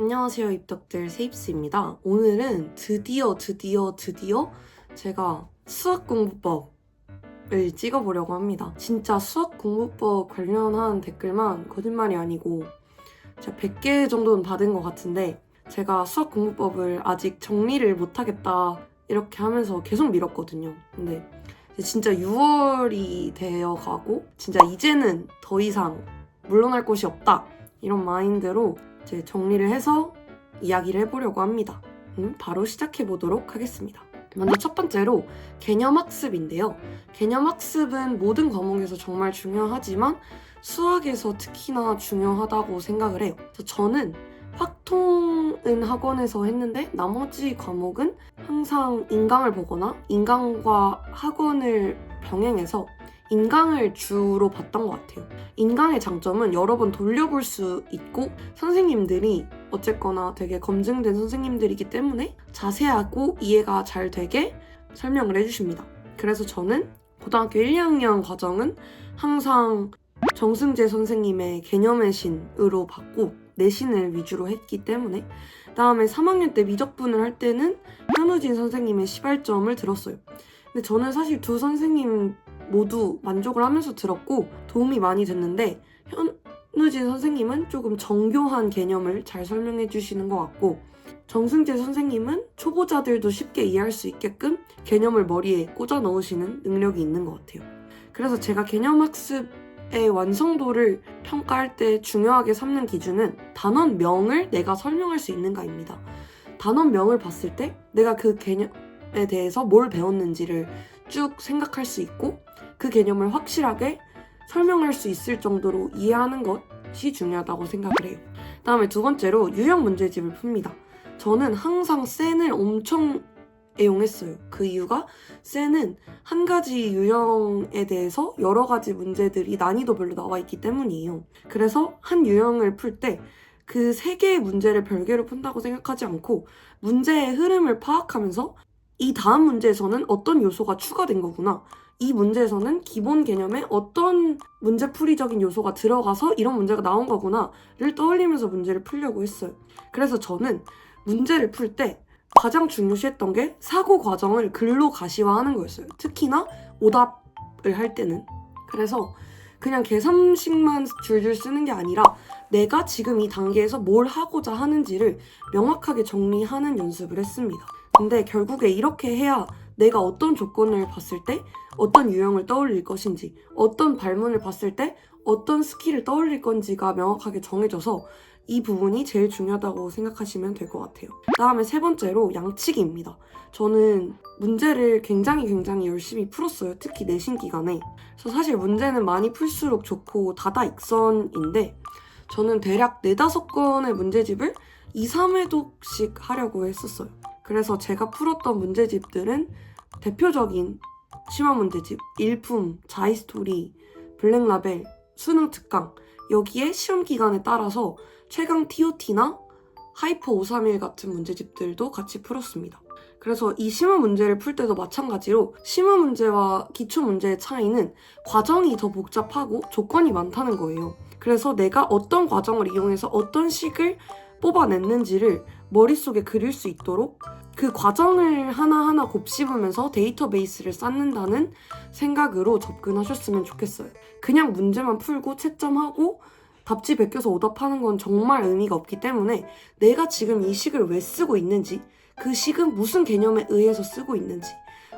안녕하세요, 입덕들 세입스입니다. 오늘은 드디어 제가 수학 공부법을 찍어보려고 합니다. 진짜 수학 공부법 관련한 댓글만 거짓말이 아니고 제가 100개 정도는 받은 것 같은데, 제가 수학 공부법을 아직 정리를 못하겠다 이렇게 하면서 계속 미뤘거든요. 근데 진짜 6월이 되어가고 진짜 이제는 더 이상 물러날 곳이 없다 이런 마인드로 이제 정리를 해서 이야기를 해보려고 합니다. 바로 시작해보도록 하겠습니다. 먼저 첫 번째로 개념학습인데요. 개념학습은 모든 과목에서 정말 중요하지만 수학에서 특히나 중요하다고 생각을 해요. 그래서 저는 확통은 학원에서 했는데 나머지 과목은 항상 인강을 보거나 인강과 학원을 병행해서 인강을 주로 봤던 것 같아요. 인강의 장점은 여러 번 돌려볼 수 있고 선생님들이 어쨌거나 되게 검증된 선생님들이기 때문에 자세하고 이해가 잘 되게 설명을 해주십니다. 그래서 저는 고등학교 1, 2학년 과정은 항상 정승재 선생님의 개념의 신으로 봤고 내신을 위주로 했기 때문에, 다음에 3학년 때 미적분을 할 때는 현우진 선생님의 시발점을 들었어요. 근데 저는 사실 두 선생님 모두 만족을 하면서 들었고 도움이 많이 됐는데, 현우진 선생님은 조금 정교한 개념을 잘 설명해 주시는 것 같고 정승재 선생님은 초보자들도 쉽게 이해할 수 있게끔 개념을 머리에 꽂아 넣으시는 능력이 있는 것 같아요. 그래서 제가 개념학습의 완성도를 평가할 때 중요하게 삼는 기준은 단원명을 내가 설명할 수 있는가입니다. 단원명을 봤을 때 내가 그 개념에 대해서 뭘 배웠는지를 쭉 생각할 수 있고 그 개념을 확실하게 설명할 수 있을 정도로 이해하는 것이 중요하다고 생각을 해요. 다음에 두 번째로 유형 문제집을 풉니다. 저는 항상 센을 엄청 애용했어요. 그 이유가 센은 한 가지 유형에 대해서 여러 가지 문제들이 난이도별로 나와 있기 때문이에요. 그래서 한 유형을 풀 때 그 세 개의 문제를 별개로 푼다고 생각하지 않고 문제의 흐름을 파악하면서 이 다음 문제에서는 어떤 요소가 추가된 거구나, 이 문제에서는 기본 개념에 어떤 문제풀이적인 요소가 들어가서 이런 문제가 나온 거구나를 떠올리면서 문제를 풀려고 했어요. 그래서 저는 문제를 풀 때 가장 중요시했던 게 사고 과정을 글로 가시화하는 거였어요. 특히나 오답을 할 때는. 그래서 그냥 계산식만 줄줄 쓰는 게 아니라 내가 지금 이 단계에서 뭘 하고자 하는지를 명확하게 정리하는 연습을 했습니다. 근데 결국에 이렇게 해야 내가 어떤 조건을 봤을 때 어떤 유형을 떠올릴 것인지, 어떤 발문을 봤을 때 어떤 스킬을 떠올릴 건지가 명확하게 정해져서 이 부분이 제일 중요하다고 생각하시면 될 것 같아요. 다음에 세 번째로 양치기입니다. 저는 문제를 굉장히 열심히 풀었어요. 특히 내신 기간에. 그래서 사실 문제는 많이 풀수록 좋고 다다익선인데 저는 대략 4, 5건의 문제집을 2, 3회독씩 하려고 했었어요. 그래서 제가 풀었던 문제집들은 대표적인 심화 문제집, 일품, 자이스토리, 블랙라벨, 수능 특강, 여기에 시험 기간에 따라서 최강 TOT나 하이퍼 531 같은 문제집들도 같이 풀었습니다. 그래서 이 심화 문제를 풀 때도 마찬가지로 심화 문제와 기초 문제의 차이는 과정이 더 복잡하고 조건이 많다는 거예요. 그래서 내가 어떤 과정을 이용해서 어떤 식을 뽑아냈는지를 머릿속에 그릴 수 있도록 그 과정을 하나하나 곱씹으면서 데이터베이스를 쌓는다는 생각으로 접근하셨으면 좋겠어요. 그냥 문제만 풀고 채점하고 답지 베껴서 오답하는 건 정말 의미가 없기 때문에 내가 지금 이 식을 왜 쓰고 있는지, 그 식은 무슨 개념에 의해서 쓰고 있는지,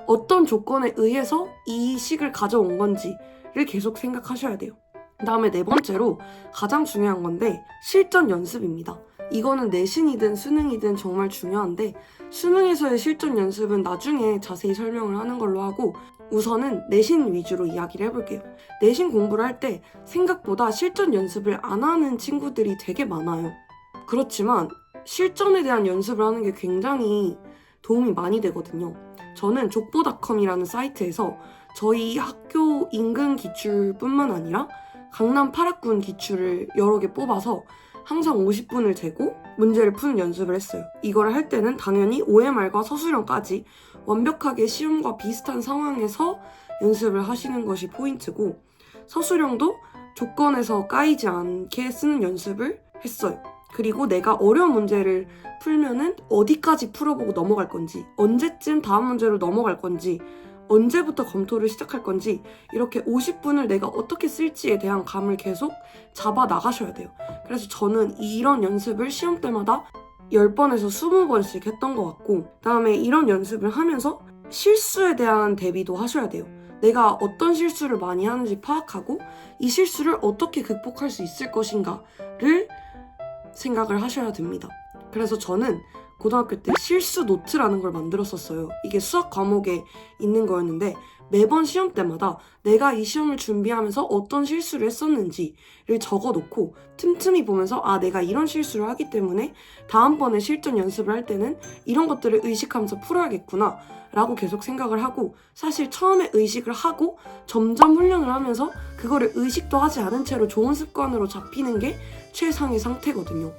어떤 조건에 의해서 이 식을 가져온 건지를 계속 생각하셔야 돼요. 다음에 네 번째로 가장 중요한 건데 실전 연습입니다. 이거는 내신이든 수능이든 정말 중요한데 수능에서의 실전 연습은 나중에 자세히 설명을 하는 걸로 하고 우선은 내신 위주로 이야기를 해볼게요. 내신 공부를 할 때 생각보다 실전 연습을 안 하는 친구들이 되게 많아요. 그렇지만 실전에 대한 연습을 하는 게 굉장히 도움이 많이 되거든요. 저는 족보닷컴이라는 사이트에서 저희 학교 인근 기출뿐만 아니라 강남 8학군 기출을 여러 개 뽑아서 항상 50분을 재고 문제를 푸는 연습을 했어요. 이걸 할 때는 당연히 OMR과 서술형까지 완벽하게 시험과 비슷한 상황에서 연습을 하시는 것이 포인트고, 서술형도 조건에서 까이지 않게 쓰는 연습을 했어요. 그리고 내가 어려운 문제를 풀면은 어디까지 풀어보고 넘어갈 건지, 언제쯤 다음 문제로 넘어갈 건지, 언제부터 검토를 시작할 건지, 이렇게 50분을 내가 어떻게 쓸지에 대한 감을 계속 잡아 나가셔야 돼요. 그래서 저는 이런 연습을 시험 때마다 10번에서 20번씩 했던 것 같고, 그다음에 이런 연습을 하면서 실수에 대한 대비도 하셔야 돼요. 내가 어떤 실수를 많이 하는지 파악하고 이 실수를 어떻게 극복할 수 있을 것인가를 생각을 하셔야 됩니다. 그래서 저는 고등학교 때 실수 노트라는 걸 만들었었어요. 이게 수학 과목에 있는 거였는데 매번 시험 때마다 내가 이 시험을 준비하면서 어떤 실수를 했었는지를 적어놓고 틈틈이 보면서 내가 이런 실수를 하기 때문에 다음번에 실전 연습을 할 때는 이런 것들을 의식하면서 풀어야겠구나 라고 계속 생각을 하고, 사실 처음에 의식을 하고 점점 훈련을 하면서 그거를 의식도 하지 않은 채로 좋은 습관으로 잡히는 게 최상의 상태거든요.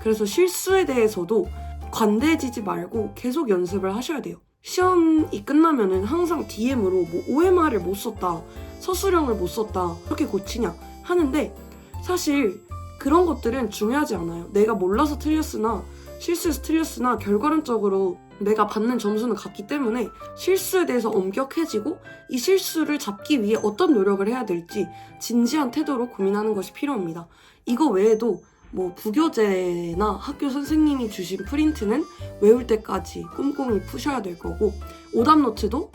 그래서 실수에 대해서도 관대해지지 말고 계속 연습을 하셔야 돼요. 시험이 끝나면은 항상 DM으로 OMR을 못 썼다, 서술형을 못 썼다, 어떻게 고치냐 하는데 사실 그런 것들은 중요하지 않아요. 내가 몰라서 틀렸으나 실수해서 틀렸으나 결과론적으로 내가 받는 점수는 같기 때문에 실수에 대해서 엄격해지고 이 실수를 잡기 위해 어떤 노력을 해야 될지 진지한 태도로 고민하는 것이 필요합니다. 이거 외에도 부교재나 학교 선생님이 주신 프린트는 외울 때까지 꼼꼼히 푸셔야 될 거고, 오답노트도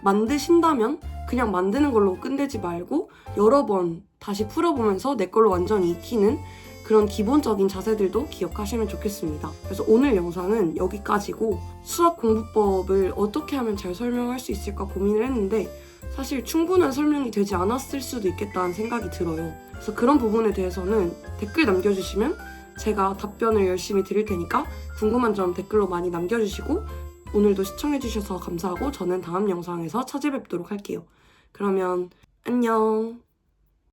만드신다면 그냥 만드는 걸로 끝내지 말고 여러 번 다시 풀어보면서 내 걸로 완전히 익히는 그런 기본적인 자세들도 기억하시면 좋겠습니다. 그래서 오늘 영상은 여기까지고, 수학 공부법을 어떻게 하면 잘 설명할 수 있을까 고민을 했는데 사실 충분한 설명이 되지 않았을 수도 있겠다는 생각이 들어요. 그래서 그런 부분에 대해서는 댓글 남겨주시면 제가 답변을 열심히 드릴 테니까 궁금한 점 댓글로 많이 남겨주시고, 오늘도 시청해주셔서 감사하고 저는 다음 영상에서 찾아뵙도록 할게요. 그러면 안녕.